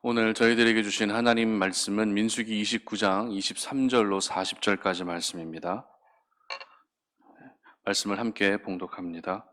오늘 저희들에게 주신 하나님 말씀은 민수기 29장 23절로 40절까지 말씀입니다. 말씀을 함께 봉독합니다.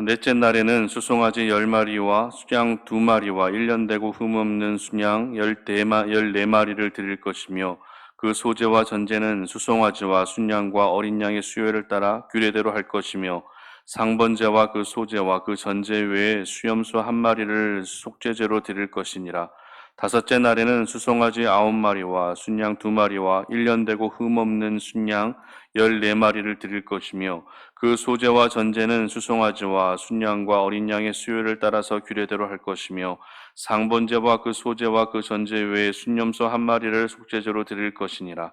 넷째 날에는 수송아지 10마리와 수양 2마리와 1년 되고 흠없는 순양 14마리를 드릴 것이며 그 소재와 전제는 수송아지와 순양과 어린 양의 수요를 따라 규례대로 할 것이며 상번제와 그 소재와 그 전제 외에 수염소 1마리를 속죄제로 드릴 것이니라. 다섯째 날에는 수송아지 9마리와 순양 2마리와 1년 되고 흠없는 순양 14마리를 드릴 것이며 그 소재와 전제는 수송아지와 순양과 어린 양의 수요를 따라서 규례대로 할 것이며 상번제와 그 소재와 그 전제 외에 순염소 1마리를 속죄제로 드릴 것이니라.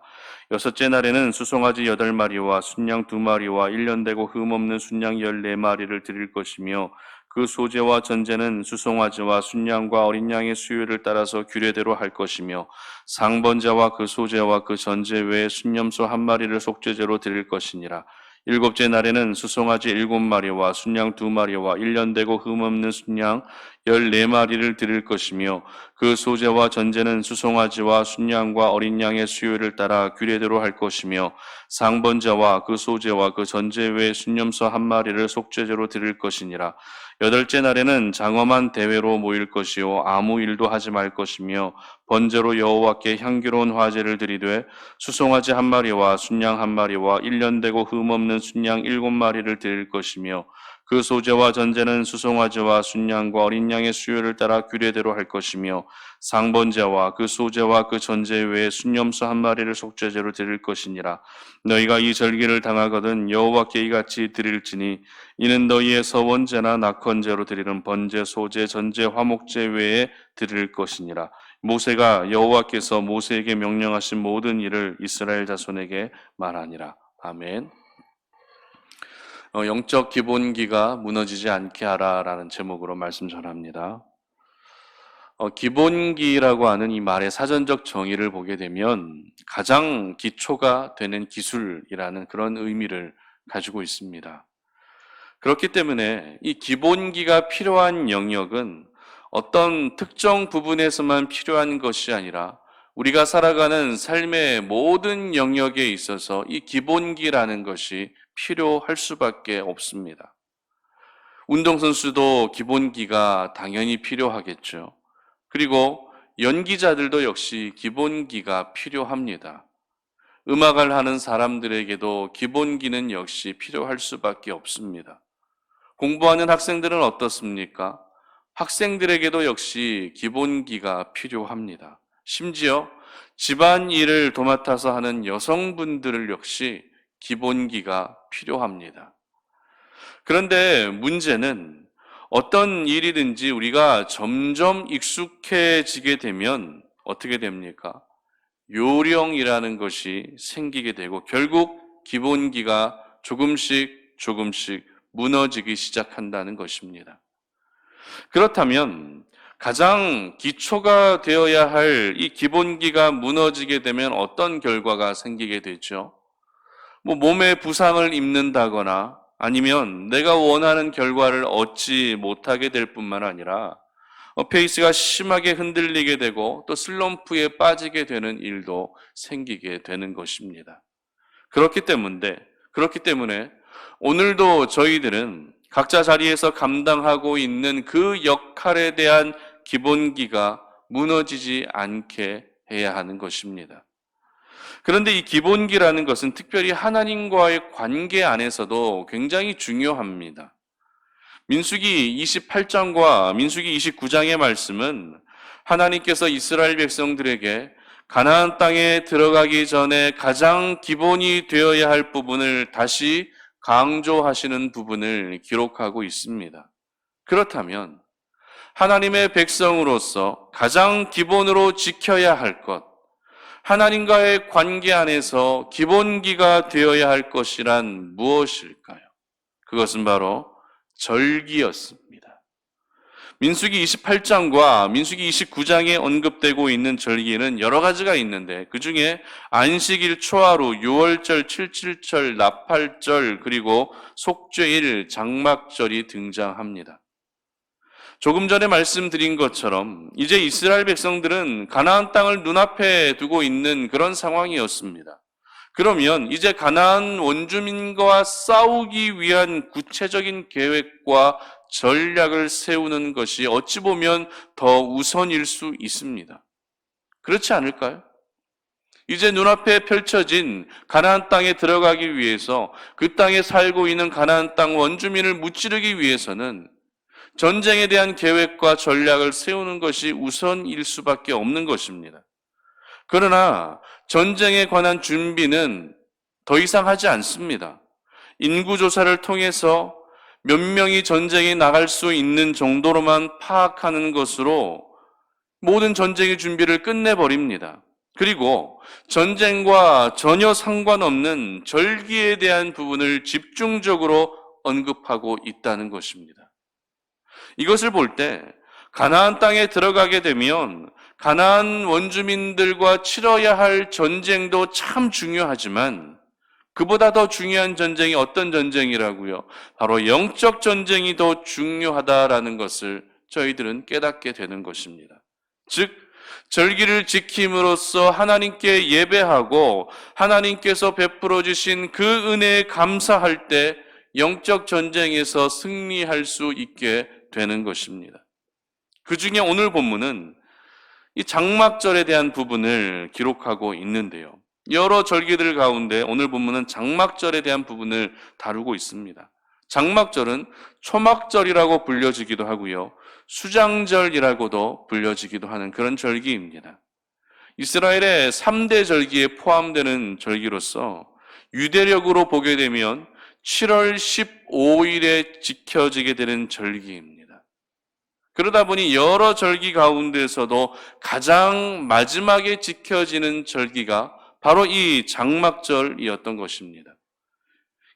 여섯째 날에는 수송아지 8마리와 순양 2마리와 1년 되고 흠없는 순양 14마리를 드릴 것이며 그 소재와 전제는 수송아지와 순양과 어린 양의 수요를 따라서 규례대로 할 것이며 상번제와 그 소재와 그 전제 외에 순염소 1마리를 속죄제로 드릴 것이니라. 일곱째 날에는 수송아지 7마리와 순양 2마리와 1년 되고 흠없는 순양 14마리를 드릴 것이며 그 소재와 전제는 수송아지와 순양과 어린 양의 수요를 따라 규례대로 할 것이며 상번제와 그 소재와 그 전제 외에 순염소 1마리를 속죄제로 드릴 것이니라. 여덟째 날에는 장엄한 대회로 모일 것이요 아무 일도 하지 말 것이며 번제로 여호와께 향기로운 화제를 드리되 수송아지 1마리와 순양 1마리와 1년 되고 흠없는 순양 7마리를 드릴 것이며 그 소재와 전제는 수송아지와 순양과 어린 양의 수요를 따라 규례대로 할 것이며 상번제와 그 소재와 그 전제 외에 순염소 1마리를 속죄제로 드릴 것이니라. 너희가 이 절기를 당하거든 여호와께 이같이 드릴지니 이는 너희의 서원제나 낙헌제로 드리는 번제, 소제, 전제, 화목제 외에 드릴 것이니라. 모세가 여호와께서 모세에게 명령하신 모든 일을 이스라엘 자손에게 말하니라. 아멘. 영적 기본기가 무너지지 않게 하라라는 제목으로 말씀 전합니다. 기본기라고 하는 이 말의 사전적 정의를 보게 되면 가장 기초가 되는 기술이라는 그런 의미를 가지고 있습니다. 그렇기 때문에 이 기본기가 필요한 영역은 어떤 특정 부분에서만 필요한 것이 아니라 우리가 살아가는 삶의 모든 영역에 있어서 이 기본기라는 것이 필요할 수밖에 없습니다. 운동선수도 기본기가 당연히 필요하겠죠. 그리고 연기자들도 역시 기본기가 필요합니다. 음악을 하는 사람들에게도 기본기는 역시 필요할 수밖에 없습니다. 공부하는 학생들은 어떻습니까? 학생들에게도 역시 기본기가 필요합니다. 심지어 집안일을 도맡아서 하는 여성분들 역시 기본기가 필요합니다. 그런데 문제는 어떤 일이든지 우리가 점점 익숙해지게 되면 어떻게 됩니까? 요령이라는 것이 생기게 되고 결국 기본기가 조금씩 무너지기 시작한다는 것입니다. 그렇다면 가장 기초가 되어야 할 이 기본기가 무너지게 되면 어떤 결과가 생기게 되죠? 몸에 부상을 입는다거나 아니면 내가 원하는 결과를 얻지 못하게 될 뿐만 아니라 페이스가 심하게 흔들리게 되고 또 슬럼프에 빠지게 되는 일도 생기게 되는 것입니다. 그렇기 때문에 오늘도 저희들은 각자 자리에서 감당하고 있는 그 역할에 대한 기본기가 무너지지 않게 해야 하는 것입니다. 그런데 이 기본기라는 것은 특별히 하나님과의 관계 안에서도 굉장히 중요합니다. 민수기 28장과 민수기 29장의 말씀은 하나님께서 이스라엘 백성들에게 가나안 땅에 들어가기 전에 가장 기본이 되어야 할 부분을 다시 강조하시는 부분을 기록하고 있습니다. 그렇다면 하나님의 백성으로서 가장 기본으로 지켜야 할 것, 하나님과의 관계 안에서 기본기가 되어야 할 것이란 무엇일까요? 그것은 바로 절기였습니다. 민수기 28장과 민수기 29장에 언급되고 있는 절기는 여러 가지가 있는데 그 중에 안식일 초하루, 유월절, 칠칠절, 나팔절, 그리고 속죄일, 장막절이 등장합니다. 조금 전에 말씀드린 것처럼 이제 이스라엘 백성들은 가나안 땅을 눈앞에 두고 있는 그런 상황이었습니다. 그러면 이제 가나안 원주민과 싸우기 위한 구체적인 계획과 전략을 세우는 것이 어찌 보면 더 우선일 수 있습니다. 그렇지 않을까요? 이제 눈앞에 펼쳐진 가나안 땅에 들어가기 위해서 그 땅에 살고 있는 가나안 땅 원주민을 무찌르기 위해서는 전쟁에 대한 계획과 전략을 세우는 것이 우선일 수밖에 없는 것입니다. 그러나 전쟁에 관한 준비는 더 이상 하지 않습니다. 인구조사를 통해서 몇 명이 전쟁에 나갈 수 있는 정도로만 파악하는 것으로 모든 전쟁의 준비를 끝내버립니다. 그리고 전쟁과 전혀 상관없는 절기에 대한 부분을 집중적으로 언급하고 있다는 것입니다. 이것을 볼 때 가나안 땅에 들어가게 되면 가나안 원주민들과 치러야 할 전쟁도 참 중요하지만 그보다 더 중요한 전쟁이 어떤 전쟁이라고요? 바로 영적 전쟁이 더 중요하다라는 것을 저희들은 깨닫게 되는 것입니다. 즉 절기를 지킴으로써 하나님께 예배하고 하나님께서 베풀어 주신 그 은혜에 감사할 때 영적 전쟁에서 승리할 수 있게 되는 것입니다. 그 중에 오늘 본문은 이 장막절에 대한 부분을 기록하고 있는데요. 여러 절기들 가운데 오늘 본문은 장막절에 대한 부분을 다루고 있습니다. 장막절은 초막절이라고 불려지기도 하고요. 수장절이라고도 불려지기도 하는 그런 절기입니다. 이스라엘의 3대 절기에 포함되는 절기로서 유대력으로 보게 되면 7월 15일에 지켜지게 되는 절기입니다. 그러다 보니 여러 절기 가운데서도 가장 마지막에 지켜지는 절기가 바로 이 장막절이었던 것입니다.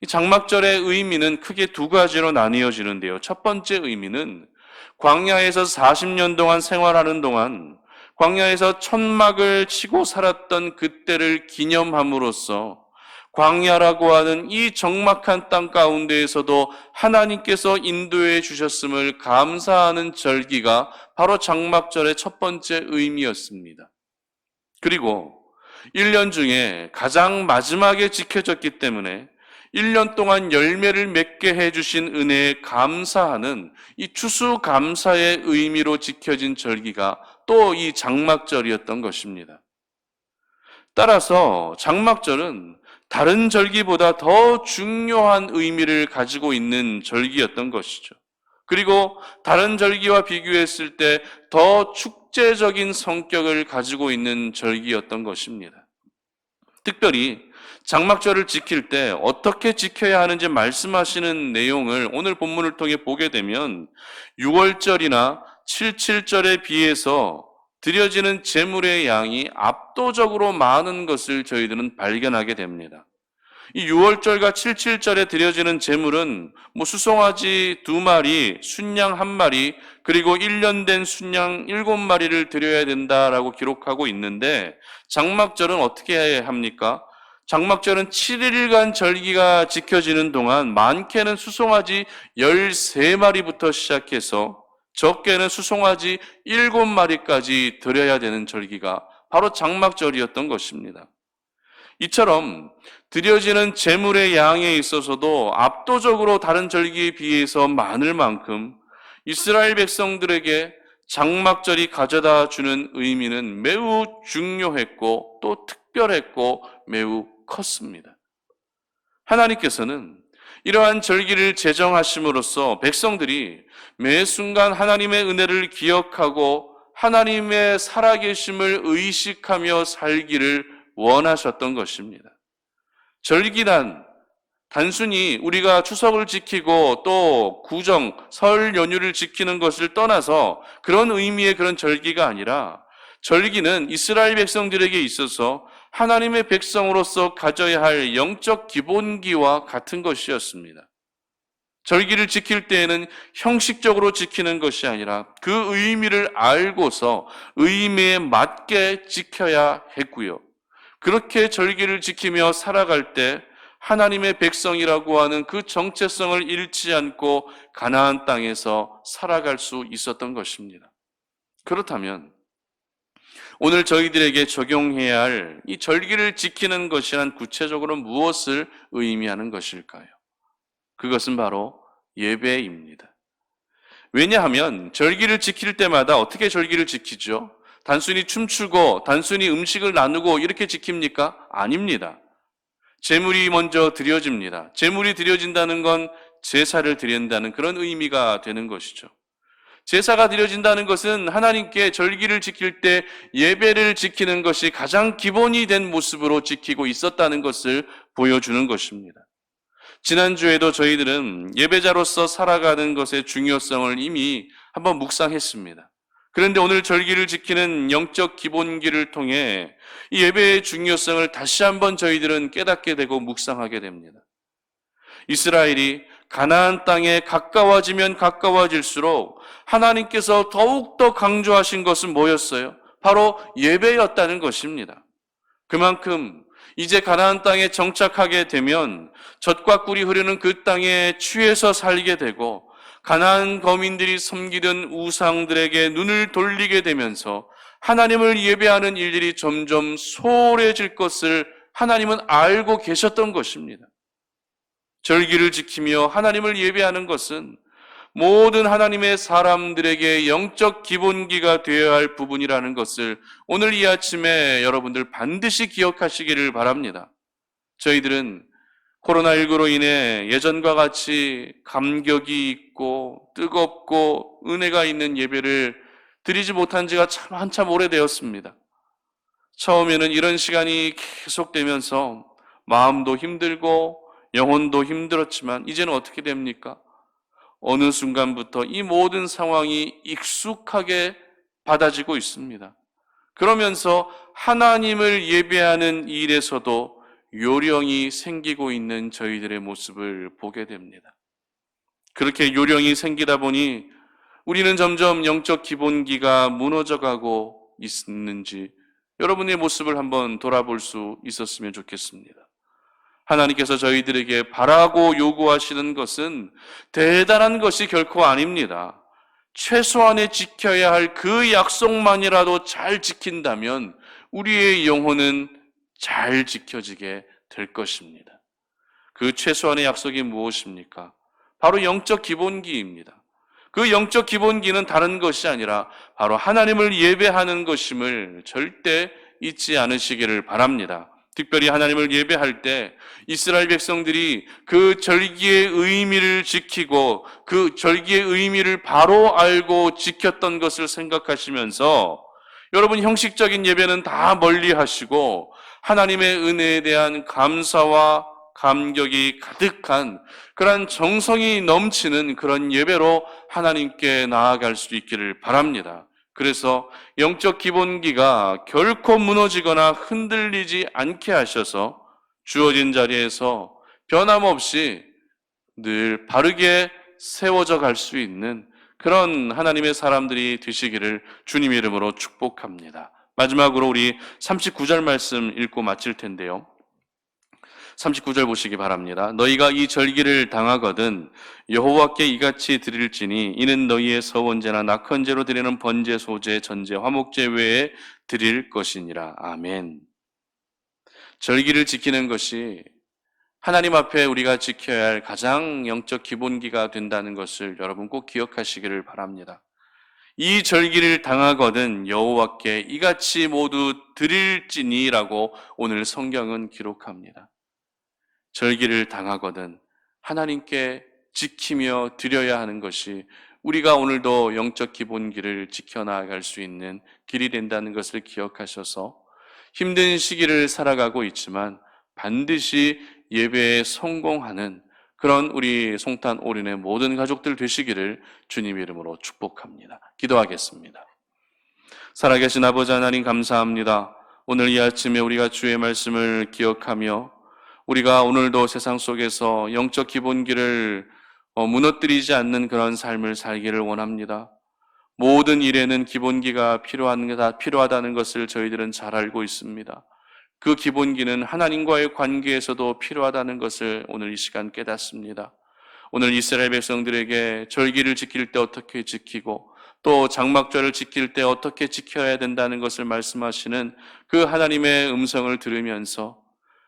이 장막절의 의미는 크게 두 가지로 나뉘어지는데요. 첫 번째 의미는 광야에서 40년 동안 생활하는 동안 광야에서 천막을 치고 살았던 그때를 기념함으로써 광야라고 하는 이 적막한 땅 가운데에서도 하나님께서 인도해 주셨음을 감사하는 절기가 바로 장막절의 첫 번째 의미였습니다. 그리고 1년 중에 가장 마지막에 지켜졌기 때문에 1년 동안 열매를 맺게 해주신 은혜에 감사하는 이 추수감사의 의미로 지켜진 절기가 또 이 장막절이었던 것입니다. 따라서 장막절은 다른 절기보다 더 중요한 의미를 가지고 있는 절기였던 것이죠. 그리고 다른 절기와 비교했을 때 더 축제적인 성격을 가지고 있는 절기였던 것입니다. 특별히 장막절을 지킬 때 어떻게 지켜야 하는지 말씀하시는 내용을 오늘 본문을 통해 보게 되면 6월절이나 77절에 비해서 드려지는 제물의 양이 압도적으로 많은 것을 저희들은 발견하게 됩니다. 이 6월절과 77절에 드려지는 제물은 수송아지 2마리, 순양 1마리, 그리고 1년 된 순양 7마리를 드려야 된다라고 기록하고 있는데 장막절은 어떻게 해야 합니까? 장막절은 7일간 절기가 지켜지는 동안 많게는 수송아지 13마리부터 시작해서 적게는 수송아지 7마리까지 드려야 되는 절기가 바로 장막절이었던 것입니다. 이처럼 드려지는 제물의 양에 있어서도 압도적으로 다른 절기에 비해서 많을 만큼 이스라엘 백성들에게 장막절이 가져다 주는 의미는 매우 중요했고 또 특별했고 매우 컸습니다. 하나님께서는 이러한 절기를 제정하심으로써 백성들이 매 순간 하나님의 은혜를 기억하고 하나님의 살아계심을 의식하며 살기를 원하셨던 것입니다. 절기란 단순히 우리가 추석을 지키고 또 구정, 설 연휴를 지키는 것을 떠나서 그런 의미의 그런 절기가 아니라 절기는 이스라엘 백성들에게 있어서 하나님의 백성으로서 가져야 할 영적 기본기와 같은 것이었습니다. 절기를 지킬 때에는 형식적으로 지키는 것이 아니라 그 의미를 알고서 의미에 맞게 지켜야 했고요. 그렇게 절기를 지키며 살아갈 때 하나님의 백성이라고 하는 그 정체성을 잃지 않고 가나안 땅에서 살아갈 수 있었던 것입니다. 그렇다면 오늘 저희들에게 적용해야 할 이 절기를 지키는 것이란 구체적으로 무엇을 의미하는 것일까요? 그것은 바로 예배입니다. 왜냐하면 절기를 지킬 때마다 어떻게 절기를 지키죠? 단순히 춤추고 단순히 음식을 나누고 이렇게 지킵니까? 아닙니다. 제물이 먼저 드려집니다. 제물이 드려진다는 건 제사를 드린다는 그런 의미가 되는 것이죠. 제사가 드려진다는 것은 하나님께 절기를 지킬 때 예배를 지키는 것이 가장 기본이 된 모습으로 지키고 있었다는 것을 보여주는 것입니다. 지난주에도 저희들은 예배자로서 살아가는 것의 중요성을 이미 한번 묵상했습니다. 그런데 오늘 절기를 지키는 영적 기본기를 통해 이 예배의 중요성을 다시 한번 저희들은 깨닫게 되고 묵상하게 됩니다. 이스라엘이 가나안 땅에 가까워지면 가까워질수록 하나님께서 더욱더 강조하신 것은 뭐였어요? 바로 예배였다는 것입니다. 그만큼 이제 가나안 땅에 정착하게 되면 젖과 꿀이 흐르는 그 땅에 취해서 살게 되고 가나안 거민들이 섬기던 우상들에게 눈을 돌리게 되면서 하나님을 예배하는 일들이 점점 소홀해질 것을 하나님은 알고 계셨던 것입니다. 절기를 지키며 하나님을 예배하는 것은 모든 하나님의 사람들에게 영적 기본기가 되어야 할 부분이라는 것을 오늘 이 아침에 여러분들 반드시 기억하시기를 바랍니다. 저희들은 코로나19로 인해 예전과 같이 감격이 있고 뜨겁고 은혜가 있는 예배를 드리지 못한 지가 참 한참 오래되었습니다. 처음에는 이런 시간이 계속되면서 마음도 힘들고 영혼도 힘들었지만 이제는 어떻게 됩니까? 어느 순간부터 이 모든 상황이 익숙하게 받아지고 있습니다. 그러면서 하나님을 예배하는 일에서도 요령이 생기고 있는 저희들의 모습을 보게 됩니다. 그렇게 요령이 생기다 보니 우리는 점점 영적 기본기가 무너져가고 있는지 여러분의 모습을 한번 돌아볼 수 있었으면 좋겠습니다. 하나님께서 저희들에게 바라고 요구하시는 것은 대단한 것이 결코 아닙니다. 최소한의 지켜야 할 그 약속만이라도 잘 지킨다면 우리의 영혼은 잘 지켜지게 될 것입니다. 그 최소한의 약속이 무엇입니까? 바로 영적 기본기입니다. 그 영적 기본기는 다른 것이 아니라 바로 하나님을 예배하는 것임을 절대 잊지 않으시기를 바랍니다. 특별히 하나님을 예배할 때 이스라엘 백성들이 그 절기의 의미를 지키고 그 절기의 의미를 바로 알고 지켰던 것을 생각하시면서 여러분 형식적인 예배는 다 멀리 하시고 하나님의 은혜에 대한 감사와 감격이 가득한 그런 정성이 넘치는 그런 예배로 하나님께 나아갈 수 있기를 바랍니다. 그래서 영적 기본기가 결코 무너지거나 흔들리지 않게 하셔서 주어진 자리에서 변함없이 늘 바르게 세워져 갈 수 있는 그런 하나님의 사람들이 되시기를 주님 이름으로 축복합니다. 마지막으로 우리 39절 말씀 읽고 마칠 텐데요. 39절 보시기 바랍니다. 너희가 이 절기를 당하거든 여호와께 이같이 드릴지니 이는 너희의 서원제나 낙헌제로 드리는 번제, 소제, 전제, 화목제 외에 드릴 것이니라. 아멘. 절기를 지키는 것이 하나님 앞에 우리가 지켜야 할 가장 영적 기본기가 된다는 것을 여러분 꼭 기억하시기를 바랍니다. 이 절기를 당하거든 여호와께 이같이 모두 드릴지니라고 오늘 성경은 기록합니다. 절기를 당하거든 하나님께 지키며 드려야 하는 것이 우리가 오늘도 영적 기본기를 지켜나갈 수 있는 길이 된다는 것을 기억하셔서 힘든 시기를 살아가고 있지만 반드시 예배에 성공하는 그런 우리 송탄 올인의 모든 가족들 되시기를 주님 이름으로 축복합니다. 기도하겠습니다. 살아계신 아버지 하나님 감사합니다. 오늘 이 아침에 우리가 주의 말씀을 기억하며 우리가 오늘도 세상 속에서 영적 기본기를 무너뜨리지 않는 그런 삶을 살기를 원합니다. 모든 일에는 기본기가 필요하다는 것을 저희들은 잘 알고 있습니다. 그 기본기는 하나님과의 관계에서도 필요하다는 것을 오늘 이 시간 깨닫습니다. 오늘 이스라엘 백성들에게 절기를 지킬 때 어떻게 지키고 또 장막절을 지킬 때 어떻게 지켜야 된다는 것을 말씀하시는 그 하나님의 음성을 들으면서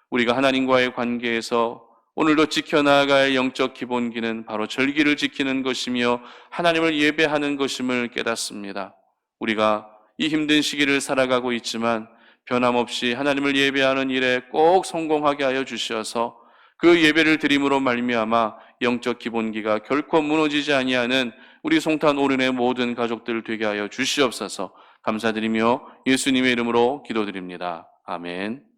우리가 하나님과의 관계에서 오늘도 지켜나갈 영적 기본기는 바로 절기를 지키는 것이며 하나님을 예배하는 것임을 깨닫습니다. 우리가 이 힘든 시기를 살아가고 있지만 변함없이 하나님을 예배하는 일에 꼭 성공하게 하여 주셔서 그 예배를 드림으로 말미암아 영적 기본기가 결코 무너지지 아니하는 우리 송탄 오른의 모든 가족들 되게 하여 주시옵소서. 감사드리며 예수님의 이름으로 기도드립니다. 아멘.